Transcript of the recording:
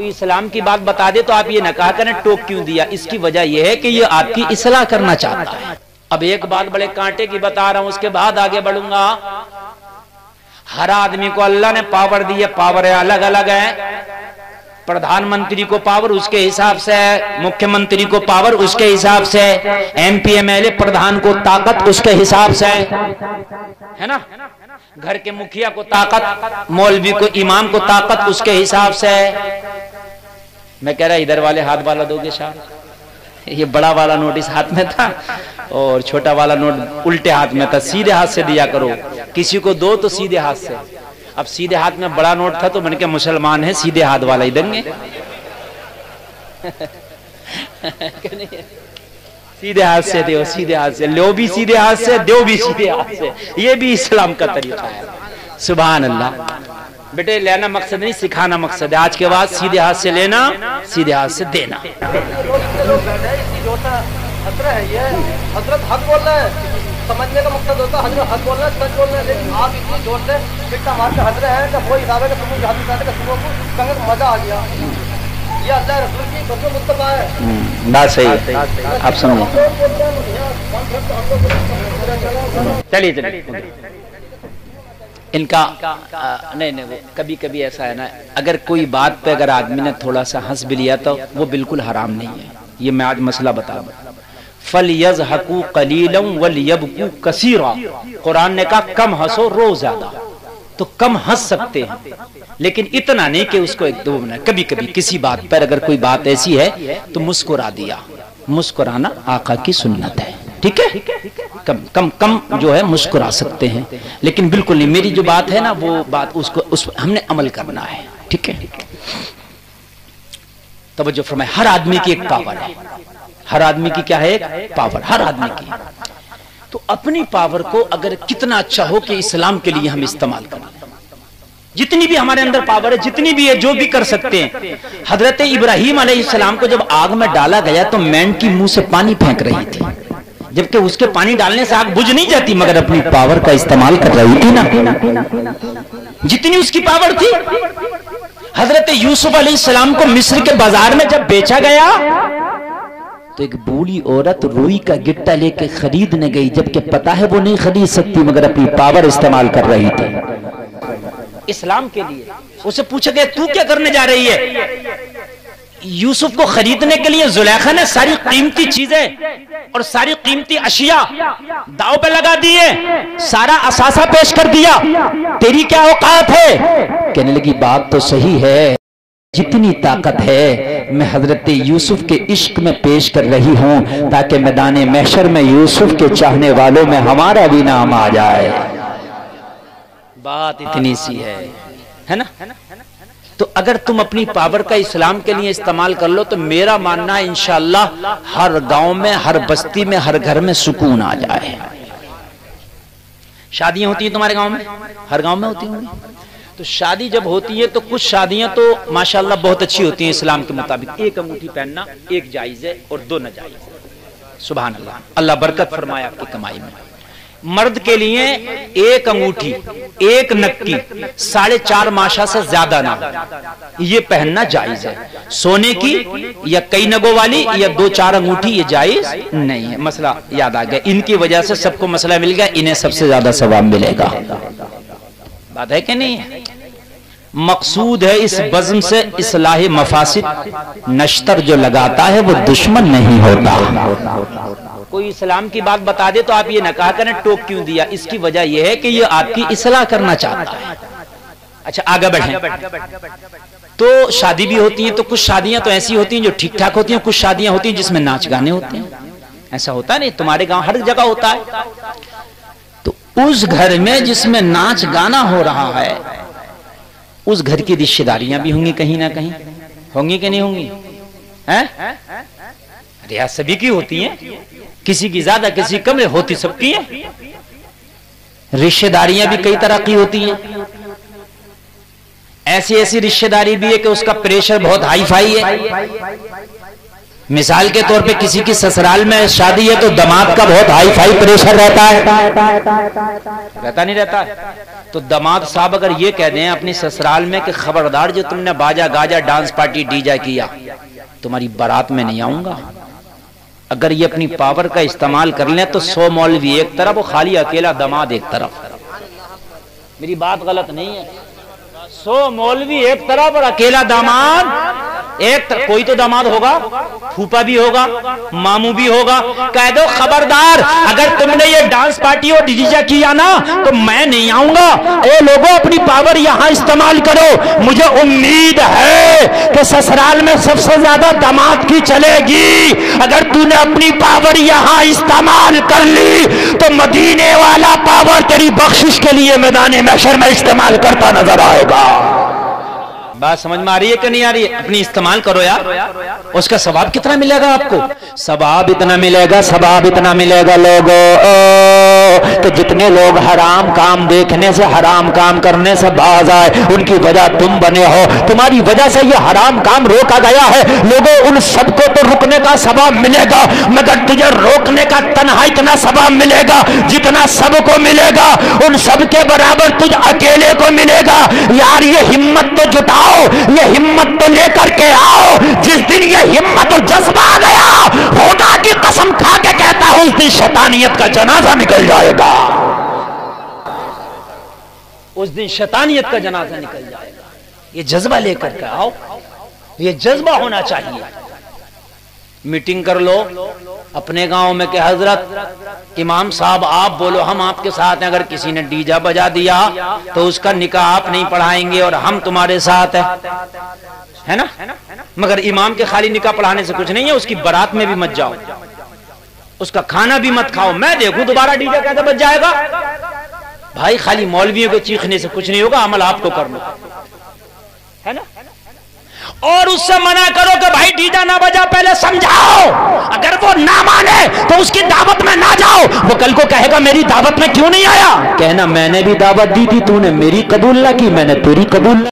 کوئی اسلام کی بات بتا دے تو آپ یہ نہ کہا کریں ٹوک کیوں دیا، اس کی وجہ یہ ہے کہ یہ آپ کی اصلاح کرنا چاہتا ہے۔ اب ایک بات بڑے کانٹے کی بتا رہا ہوں، اس کے بعد آگے بڑھوں گا۔ ہر آدمی کو اللہ نے پاور دی ہے، پاور الگ الگ ہے۔ پردھان منتری کو پاور اس کے حساب سے ہے، مکھیہ منتری کو پاور اس کے حساب سے ہے، ایم پی ایم ایل اے پردھان کو طاقت اس کے حساب سے ہے نا، گھر کے مکھیا کو طاقت، مولوی کو امام کو طاقت اس کے حساب سے ہے۔ میں کہہ رہا ادھر والے ہاتھ والا دو گے صاحب، یہ بڑا والا نوٹ اس ہاتھ میں تھا اور چھوٹا والا نوٹ الٹے ہاتھ میں تھا، سیدھے ہاتھ سے دیا کرو، کسی کو دو تو سیدھے ہاتھ سے۔ اب سیدھے ہاتھ میں بڑا نوٹ تھا تو من کے مسلمان ہیں، سیدھے ہاتھ والا ہی دیں گے، سیدھے ہاتھ سے دیو، سیدھے ہاتھ سے لو، بھی سیدھے ہاتھ سے دیو، بھی سیدھے ہاتھ سے، یہ بھی اسلام کا طریقہ ہے۔ سبحان اللہ۔ بیٹے لینا مقصد نہیں، سکھانا مقصد ہے۔ آج کے بعد سیدھے ہاتھ سے لینا، سیدھے ہاتھ سے دینا۔ حضرت حق بول رہا ہے، سمجھنے کا مقصد ہوتا ہے حضرت حق بول رہا ہے، سچ بول رہا ہے، لیکن آپ اتنی زور سے پٹا مار کے حضرت ہیں کہ وہی حساب ہے کہ تمہیں جہاں بتانے کا صبح کو کنگن مزہ آ گیا۔ یہ اللہ رسول کی بطور مصطفیٰ ہے۔ بات صحیح ہے، آپ سمجھیں۔ چلیے چلیے ان کا نہیں وہ کبھی کبھی ایسا ہے نا، اگر کوئی بات پہ اگر آدمی نے تھوڑا سا ہنس بھی لیا تو وہ بالکل حرام نہیں ہے۔ یہ میں آج مسئلہ بتا رہا ہوں۔ فَلْيَضْحَكُوا قَلِيلًا وَلْيَبْكُوا كَثِيرًا، قرآن نے کہا کم ہنسو رو زیادہ، تو کم ہنس سکتے ہیں لیکن اتنا نہیں کہ اس کو ایک دو بنا۔ کبھی کبھی کسی بات پر اگر کوئی بات ایسی ہے تو مسکرا دیا، مسکرانا آقا کی سنت ہے، ٹھیک ہے، کم کم کم جو ہے مسکرا سکتے ہیں لیکن بالکل نہیں۔ میری جو بات ہے نا وہ بات اس ہم نے عمل کرنا ہے، ٹھیک ہے۔ توجہ فرمائے، ہر آدمی کی ایک پاور ہے، ہر آدمی کی کیا ہے ایک پاور، ہر آدمی کی۔ تو اپنی پاور کو اگر کتنا اچھا ہو کہ اسلام کے لیے ہم استعمال کریں، جتنی بھی ہمارے اندر پاور ہے، جتنی بھی ہے، جو بھی کر سکتے ہیں۔ حضرت ابراہیم علیہ السلام کو جب آگ میں ڈالا گیا تو مینڈ کی منہ سے پانی پھینک رہی تھی، جبکہ اس کے پانی ڈالنے سے آگ بجھ نہیں جاتی، مگر اپنی پاور کا استعمال کر رہی تھی نا، جتنی اس کی پاور تھی۔ حضرت یوسف علیہ السلام کو مصر کے بازار میں جب بیچا گیا تو ایک بوڑھی عورت روئی کا گٹا لے کے خریدنے گئی، جبکہ پتا ہے وہ نہیں خرید سکتی مگر اپنی پاور استعمال کر رہی تھی اسلام کے لیے۔ اسے پوچھا گیا تو کیا کرنے جا رہی ہے؟ یوسف کو خریدنے کے لیے زلیخا نے ساری قیمتی چیزیں اور ساری قیمتی اشیاء داؤ پہ لگا دیے، سارا اثاثہ پیش کر دیا، تیری کیا اوقات ہے؟ کہنے لگی بات تو صحیح ہے، جتنی طاقت ہے میں حضرت یوسف کے عشق میں پیش کر رہی ہوں تاکہ میدان محشر میں یوسف کے چاہنے والوں میں ہمارا بھی نام آ جائے۔ بات اتنی سی ہے نا۔ تو اگر تم اپنی پاور کا اسلام کے لیے استعمال کر لو تو میرا ماننا ہے انشاءاللہ ہر گاؤں میں، ہر بستی میں، ہر گھر میں سکون آ جائے۔ شادیاں ہوتی ہیں تمہارے گاؤں میں؟ ہر گاؤں میں ہوتی ہوں۔ تو شادی جب ہوتی ہے تو کچھ شادیاں تو ماشاءاللہ بہت اچھی ہوتی ہیں اسلام کے مطابق، ایک انگوٹھی پہننا ایک جائز ہے اور دو ناجائز ہے۔ سبحان اللہ، اللہ برکت فرمائے آپ کی کمائی میں۔ مرد کے لیے ایک انگوٹھی، ایک نکی، 4.5 ماشا سے زیادہ نہ یہ پہننا جائز ہے۔ سونے کی یا کئی نگوں والی یا 2-4 انگوٹھی یہ جائز نہیں ہے۔ مسئلہ یاد آ گیا، ان کی وجہ سے سب کو مسئلہ مل گیا، انہیں سب سے زیادہ ثواب ملے گا۔ بات ہے کہ نہیں ہے؟ مقصود ہے اس بزم سے اصلاح مفاسد، نشتر جو لگاتا ہے وہ دشمن نہیں ہوتا۔ کوئی اسلام کی بات بتا دے تو آپ یہ نہ کہا کریں ٹوک کیوں دیا، اس کی وجہ یہ ہے کہ یہ آپ کی اصلاح کرنا چاہتا ہے۔ اچھا آگے بڑھیں۔ تو شادی بھی ہوتی ہیں، تو کچھ شادیاں تو ایسی ہوتی ہیں جو ٹھیک ٹھاک ہوتی ہیں، کچھ شادیاں ہوتی ہیں جس میں ناچ گانے ہوتے ہیں۔ ایسا ہوتا ہے نہیں؟ تمہارے گاؤں ہر جگہ ہوتا ہے۔ تو اس گھر میں جس میں ناچ گانا ہو رہا ہے اس گھر کی رشتہ داریاں بھی ہوں گی، کہیں نہ کہیں ہوں گی کہ نہیں ہوں گی؟ ریاض سبھی کی ہوتی ہیں، کسی کی زیادہ کسی کم، ہوتی سب کی ہیں۔ رشتہ داریاں بھی کئی طرح کی ہوتی ہیں، ایسی رشتہ داری بھی ہے کہ اس کا پریشر بہت ہائی فائی ہے، مثال کے طور پہ کسی کی سسرال میں شادی ہے تو داماد کا بہت ہائی فائی پریشر رہتا ہے، رہتا نہیں رہتا؟ تو داماد صاحب اگر یہ کہہ دیں اپنی سسرال میں کہ خبردار جو تم نے باجا گاجا ڈانس پارٹی ڈی جے کیا تمہاری بارات میں نہیں آؤں گا، اگر یہ اپنی پاور کا استعمال کر لیں تو 100 مولوی ایک طرف اور خالی اکیلا داماد ایک طرف. میری بات غلط نہیں ہے؟ 100 مولوی ایک طرف اور اکیلا داماد ایک طرف. کوئی تو داماد ہوگا، پھوپا بھی ہوگا، ماموں بھی ہوگا. کہہ دو خبردار اگر تم نے یہ ڈانس پارٹی اور ڈی جے کیا نا تو میں نہیں آؤں گا. اے لوگوں اپنی پاور یہاں استعمال کرو. مجھے امید ہے کہ سسرال میں سب سے زیادہ داماد کی چلے گی. اگر تو نے اپنی پاور یہاں استعمال کر لی تو مدینے والا پاور تیری بخشش کے لیے میدان محشر میں استعمال کرتا نظر آئے گا. بات سمجھ میں آ رہی ہے کہ نہیں آ رہی ہے؟ اپنی استعمال کرو یار. اس کا ثواب کتنا ملے گا آپ کو؟ ثواب اتنا ملے گا، ثواب اتنا ملے گا لوگوں کہ جتنے لوگ حرام کام دیکھنے سے حرام کام کرنے سے باز آئے ان کی وجہ تم بنے ہو. تمہاری وجہ سے یہ حرام کام روکا گیا ہے. لوگوں ان سب کو تو رکنے کا ثواب ملے گا مگر تجھے روکنے کا تنہا اتنا ثواب ملے گا جتنا سب کو ملے گا. ان سب کے برابر تجھ اکیلے کو ملے گا. یار یہ ہمت تو جٹاؤ، یہ ہمت تو لے کر کے آؤ. جس دن یہ ہمت اور جذبہ آ گیا خدا کی قسم کھا کے کہتا ہوں اس دن شیطانیت کا جنازہ نکل جائے گا. اس دن شیطانیت کا جنازہ نکل جائے گا. یہ جذبہ لے کر کے آؤ، یہ جذبہ ہونا چاہیے. میٹنگ کر لو اپنے گاؤں میں کہ حضرت امام صاحب آپ بولو ہم آپ کے ساتھ ہیں. اگر کسی نے ڈی جے بجا دیا تو اس کا نکاح آپ نہیں پڑھائیں گے اور ہم تمہارے ساتھ ہے نا. مگر امام کے خالی نکاح پڑھانے سے کچھ نہیں ہے، اس کی بارات میں بھی مت جاؤ، اس کا کھانا بھی مت کھاؤ. میں دیکھوں دوبارہ ڈی جے کیسے بج جائے گا. بھائی خالی مولویوں کے چیخنے سے کچھ نہیں ہوگا، عمل آپ کو کرنا ہے نا. اور اس سے منع کرو کہ بھائی ڈی جے نہ بجا، پہلے سمجھاؤ. اگر وہ نہ مانے تو اس کی دعوت میں نہ جاؤ. وہ کل کو کہے گا میری دعوت میں کیوں نہیں آیا، کہنا میں نے بھی دعوت دی تھی، تو نے میری قبول نہ کی، میں نے تیری قبول نہ